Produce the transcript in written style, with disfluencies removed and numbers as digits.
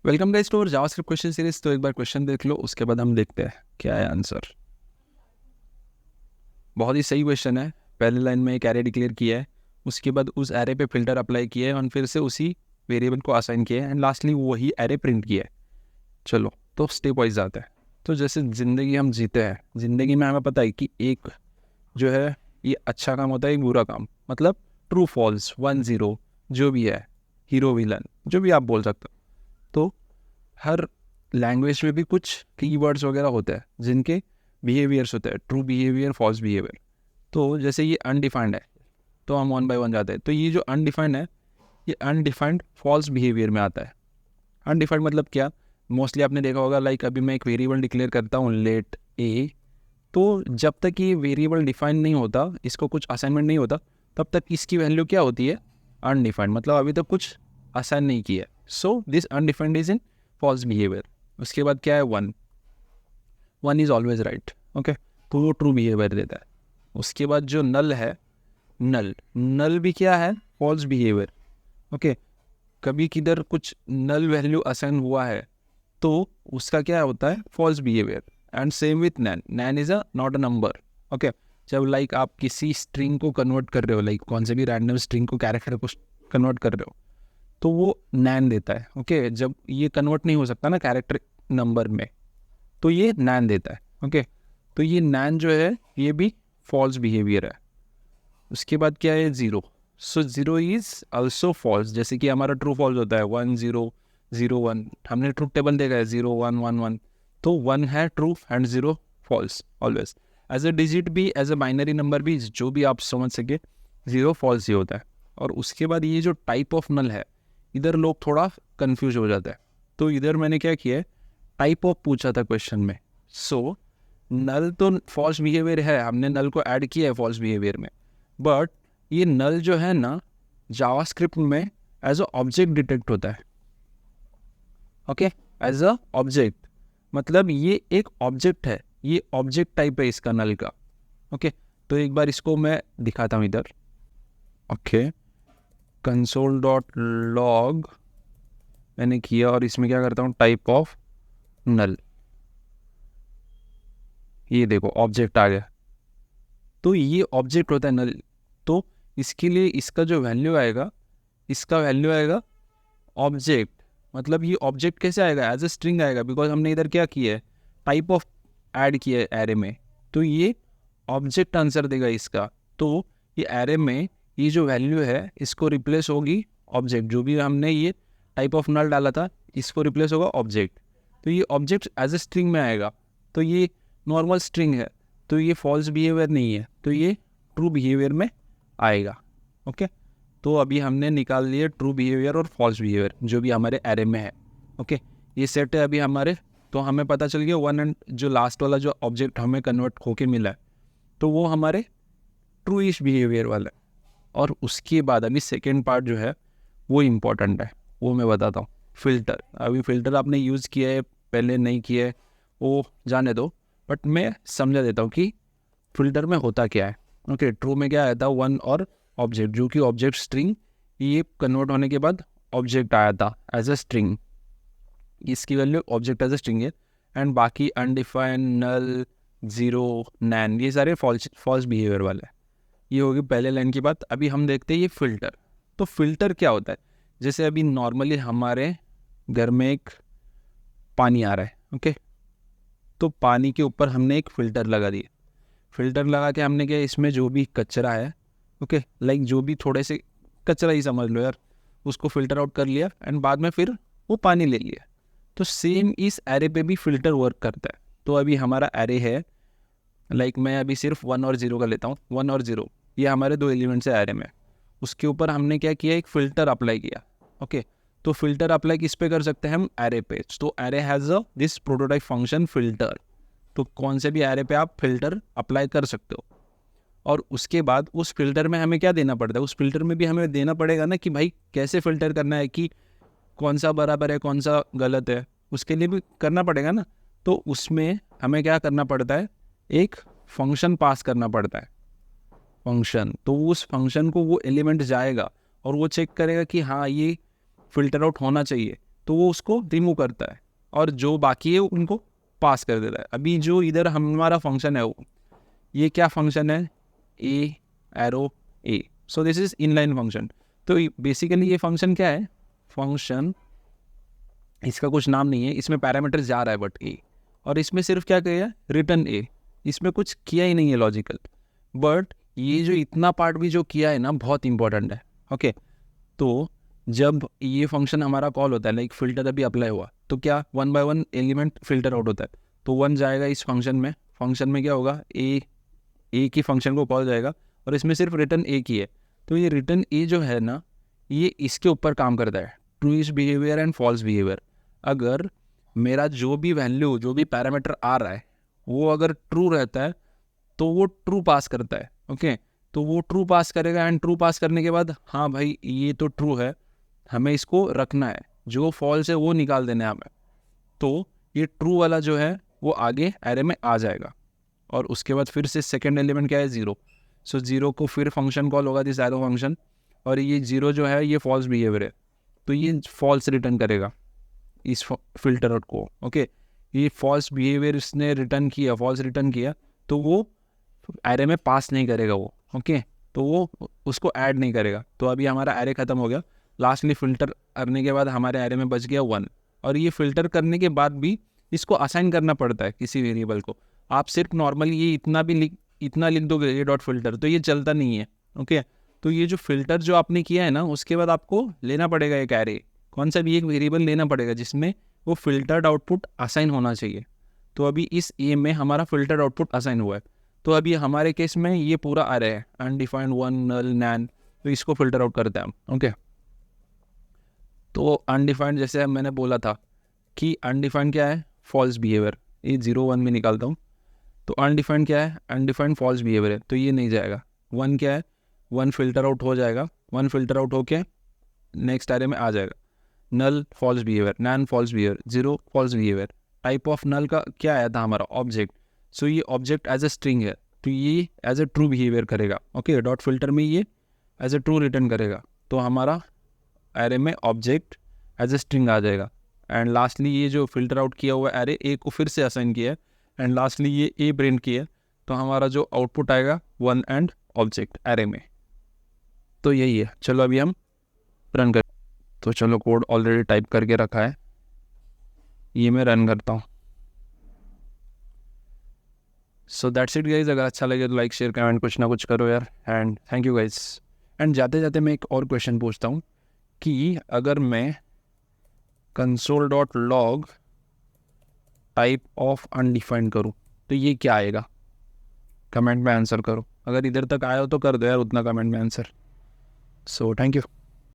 Welcome guys to JavaScript question series. तो एक बार question देख लो, उसके बाद हम देखते हैं क्या है आंसर। बहुत ही सही क्वेश्चन है। पहले लाइन में एक एरे डिक्लेयर किया है, उसके बाद उस एरे पे फिल्टर अप्लाई किया है और फिर से उसी वेरिएबल को असाइन किया है एंड लास्टली वही एरे प्रिंट किया है। चलो तो स्टेप वाइज आता है। तो जैसे ज़िंदगी हम जीते हैं, ज़िंदगी में हमें पता है कि एक जो है ये अच्छा काम होता है, एक बुरा काम, मतलब ट्रू फॉल्स 1-0 जो भी है, हीरो विलन जो भी आप बोल सकते हो। तो हर लैंग्वेज में भी कुछ कीवर्ड्स वगैरह होते हैं जिनके बिहेवियर्स होते हैं, ट्रू बिहेवियर, फॉल्स बिहेवियर। तो जैसे ये अनडिफाइंड है तो हम वन बाय वन जाते हैं। तो ये जो अनडिफाइंड है ये अनडिफाइंड फॉल्स बिहेवियर में आता है। अनडिफाइंड मतलब क्या? मोस्टली आपने देखा होगा, लाइक अभी मैं एक वेरिएबल डिक्लेयर करता हूँ लेट ए, तो जब तक ये वेरिएबल डिफाइन नहीं होता, इसको कुछ असाइनमेंट नहीं होता, तब तक इसकी वैल्यू क्या होती है? अनडिफाइंड, मतलब अभी तक कुछ असाइन नहीं किया है। So this undefined is in false behaviour. उसके बाद क्या है? One is always right. Okay, तो वो ट्रू बिहेवियर देता है। उसके बाद जो नल है, नल भी क्या है? False behaviour. ओके, कभी किधर कुछ नल वैल्यू असाइन हुआ है तो उसका क्या होता है? False behaviour. And same with NaN is a not a number. Okay, जब लाइक आप किसी स्ट्रिंग को कन्वर्ट कर रहे हो, लाइक कौन से भी रैंडम स्ट्रिंग को कैरेक्टर को कन्वर्ट कर रहे हो, तो वो नैन देता है। ओके, जब ये कन्वर्ट नहीं हो सकता ना कैरेक्टर नंबर में, तो ये नैन देता है। ओके, तो ये नैन जो है ये भी फॉल्स बिहेवियर है। उसके बाद क्या है? Zero. So zero is also false. जैसे कि हमारा ट्रू फॉल्स होता है 1-0-0-1, हमने ट्रूथ टेबल देखा है 0-1-1-1, तो 1 है true and 0 false always. As a digit भी, एज अ बाइनरी नंबर भी, जो भी आप समझ सके, 0 फॉल्स ही होता है। और उसके बाद ये जो टाइप ऑफ नल है, इधर लोग थोड़ा कन्फ्यूज हो जाता है। तो इधर मैंने क्या किया है, टाइप ऑफ पूछा था क्वेश्चन में। सो नल तो फॉल्स बिहेवियर है, हमने नल को ऐड किया है फॉल्स बिहेवियर में, बट ये नल जो है ना जावास्क्रिप्ट में एज अ ऑब्जेक्ट डिटेक्ट होता है। ओके, एज अ ऑब्जेक्ट, मतलब ये एक ऑब्जेक्ट है, ये ऑब्जेक्ट टाइप है इसका नल का। ओके, तो एक बार इसको मैं दिखाता हूँ इधर। ओके, console.log मैंने किया और इसमें क्या करता हूँ, टाइप ऑफ नल, ये देखो ऑब्जेक्ट आ गया। तो ये ऑब्जेक्ट होता है नल, तो इसके लिए इसका जो वैल्यू आएगा, इसका वैल्यू आएगा ऑब्जेक्ट। मतलब ये ऑब्जेक्ट कैसे आएगा? एज अ स्ट्रिंग आएगा, बिकॉज हमने इधर क्या किया है, टाइप ऑफ ऐड किया है एरे में, तो ये ऑब्जेक्ट आंसर देगा इसका। तो ये एरे में ये जो वैल्यू है इसको रिप्लेस होगी ऑब्जेक्ट, जो भी हमने ये टाइप ऑफ नल डाला था इसको रिप्लेस होगा ऑब्जेक्ट। तो ये ऑब्जेक्ट एज अ स्ट्रिंग में आएगा, तो ये नॉर्मल स्ट्रिंग है, तो ये फॉल्स बिहेवियर नहीं है, तो ये ट्रू बिहेवियर में आएगा। ओके, तो अभी हमने निकाल लिए ट्रू बिहेवियर और फॉल्स बिहेवियर जो भी हमारे एरे में है। ओके, ये सेट है अभी हमारे। तो हमें पता चल गया वन एंड जो लास्ट वाला जो ऑब्जेक्ट हमें कन्वर्ट होके मिला है, तो वो हमारे ट्रू इश बिहेवियर वाला है। और उसके बाद अभी सेकेंड पार्ट जो है वो इम्पॉर्टेंट है, वो मैं बताता हूँ। फ़िल्टर, अभी फ़िल्टर आपने यूज़ किया है, पहले नहीं किया है, वो जाने दो, बट मैं समझा देता हूँ कि फ़िल्टर में होता क्या है। ओके, ट्रू में क्या आया था? वन और ऑब्जेक्ट, जो कि ऑब्जेक्ट स्ट्रिंग, ये कन्वर्ट होने के बाद ऑब्जेक्ट आया था एज अ स्ट्रिंग, इसकी value object as a string है। एंड बाकी अनडिफाइंड, नल, ज़ीरो, नैन, ये सारे फॉल्स बिहेवियर वाले हैं। ये होगी पहले लाइन की बात। अभी हम देखते हैं ये फ़िल्टर। तो फ़िल्टर क्या होता है? जैसे अभी नॉर्मली हमारे घर में एक पानी आ रहा है, ओके, तो पानी के ऊपर हमने एक फ़िल्टर लगा दिया। फ़िल्टर लगा के हमने क्या, इसमें जो भी कचरा है, ओके, लाइक जो भी थोड़े से कचरा ही समझ लो यार, उसको फ़िल्टर आउट कर लिया एंड बाद में फिर वो पानी ले लिया। तो सेम इस एरे पे भी फ़िल्टर वर्क करता है। तो अभी हमारा एरे है, लाइक मैं अभी सिर्फ 1 और 0 का लेता हूँ। 1 और 0 ये हमारे दो एलिमेंट्स है एरे में, उसके ऊपर हमने क्या किया, एक फ़िल्टर अप्लाई किया। ओके, तो फ़िल्टर अप्लाई किस पे कर सकते हैं हम? एरे पे। तो array has a this prototype function filter, तो कौन से भी एरे पे आप फ़िल्टर अप्लाई कर सकते हो। और उसके बाद उस फ़िल्टर में हमें क्या देना पड़ता है? उस फ़िल्टर में भी हमें देना पड़ेगा ना कि भाई कैसे फ़िल्टर करना है, कि कौन सा बराबर है कौन सा गलत है, उसके लिए भी करना पड़ेगा ना। तो उसमें हमें क्या करना पड़ता है, एक फंक्शन पास करना पड़ता है, फंक्शन। तो उस फंक्शन को वो एलिमेंट जाएगा और वो चेक करेगा कि हाँ ये फ़िल्टर आउट होना चाहिए, तो वो उसको रिमूव करता है और जो बाकी है उनको पास कर देता है। अभी जो इधर हमारा फंक्शन है वो ये क्या फंक्शन है, A arrow A, so this is inline function. तो बेसिकली ये फंक्शन क्या है, फंक्शन इसका कुछ नाम नहीं है, इसमें पैरामीटर जा रहा है बट ए, और इसमें सिर्फ क्या किया, रिटर्न ए, इसमें कुछ किया ही नहीं है लॉजिकल, बट ये जो इतना पार्ट भी जो किया है ना बहुत इंपॉर्टेंट है। ओके, तो जब ये फंक्शन हमारा कॉल होता है, लाइक फिल्टर अभी अप्लाई हुआ, तो क्या 1 बाय 1 एलिमेंट फिल्टर आउट होता है, तो 1 जाएगा इस फंक्शन में क्या होगा, ए की फंक्शन को कॉल जाएगा और इसमें सिर्फ रिटर्न ए की है। तो ये रिटर्न ए जो है ना, ये इसके ऊपर काम करता है, ट्रूइश बिहेवियर एंड फॉल्स बिहेवियर। अगर मेरा जो भी वैल्यू जो भी पैरामीटर आ रहा है वो अगर ट्रू रहता है तो वो ट्रू पास करता है। ओके, तो वो ट्रू पास करेगा एंड ट्रू पास करने के बाद हाँ भाई ये तो ट्रू है, हमें इसको रखना है, जो फॉल्स है वो निकाल देना है हमें। तो ये ट्रू वाला जो है वो आगे एरे में आ जाएगा और उसके बाद फिर से सेकेंड एलिमेंट क्या है, 0। सो 0 को फिर फंक्शन कॉल होगा दिस एरो फंक्शन, और ये 0 जो है ये फॉल्स बिहेवियर है, तो ये फॉल्स रिटर्न करेगा इस फिल्टर को। ओके, ये फॉल्स बिहेवियर इसने रिटर्न किया, फॉल्स रिटर्न किया, तो वो एरे में पास नहीं करेगा वो। ओके, तो वो उसको ऐड नहीं करेगा। तो अभी हमारा एरे ख़त्म हो गया, लास्टली फ़िल्टर करने के बाद हमारे एरे में बच गया 1, और ये फ़िल्टर करने के बाद भी इसको असाइन करना पड़ता है किसी वेरिएबल को। आप सिर्फ नॉर्मली ये इतना लिख दोगे ये डॉट फिल्टर, तो ये चलता नहीं है। ओके, तो ये जो फिल्टर जो आपने किया है ना, उसके बाद आपको लेना पड़ेगा एक एरे, कौन सा भी एक वेरिएबल लेना पड़ेगा जिसमें वो फिल्टर्ड आउटपुट असाइन होना चाहिए। तो अभी इस ए में हमारा फिल्टर्ड आउटपुट असाइन हुआ है, तो अभी हमारे केस में ये पूरा आ रहा है अनडिफाइंड, 1, नल, नैन, तो इसको फिल्टर आउट करते हैं हम। ओके, तो अनडिफाइंड जैसे मैंने बोला था कि अनडिफाइंड क्या है, फॉल्स बिहेवियर, ये 0 1 में निकालता हूँ। तो अनडिफाइंड क्या है, अनडिफाइंड फॉल्स बिहेवियर है, तो ये नहीं जाएगा। 1 क्या है, 1 फिल्टर आउट हो जाएगा, 1 फिल्टर आउट होके नेक्स्ट एरे में आ जाएगा। Null false behaviour, NaN false behaviour, 0 false behaviour. Type of null का क्या आया था हमारा, ऑब्जेक्ट, सो ये ऑब्जेक्ट एज ए स्ट्रिंग है, तो ये एज ए ट्रू बिहेवियर करेगा। ओके, डॉट फिल्टर में ये एज ए ट्रू रिटर्न करेगा, तो हमारा एरे में ऑब्जेक्ट एज ए स्ट्रिंग आ जाएगा। एंड लास्टली ये जो फिल्टर आउट किया हुआ एरे ए को फिर से असाइन किया है, एंड लास्टली ये ए प्रिंट किया है, तो हमारा जो आउटपुट आएगा 1 एंड ऑब्जेक्ट एरे में। तो यही है, चलो अभी हम रन कर, तो चलो कोड ऑलरेडी टाइप करके रखा है, ये मैं रन करता हूँ। सो दैट्स इट गाइज, अगर अच्छा लगे तो लाइक शेयर कमेंट कुछ ना कुछ करो यार, and thank you guys. And जाते जाते मैं एक और क्वेश्चन पूछता हूँ कि अगर मैं console.log टाइप ऑफ अनडिफाइंड करूँ तो ये क्या आएगा, कमेंट में आंसर करो। अगर इधर तक आया हो तो कर दो यार उतना कमेंट में आंसर। So thank you.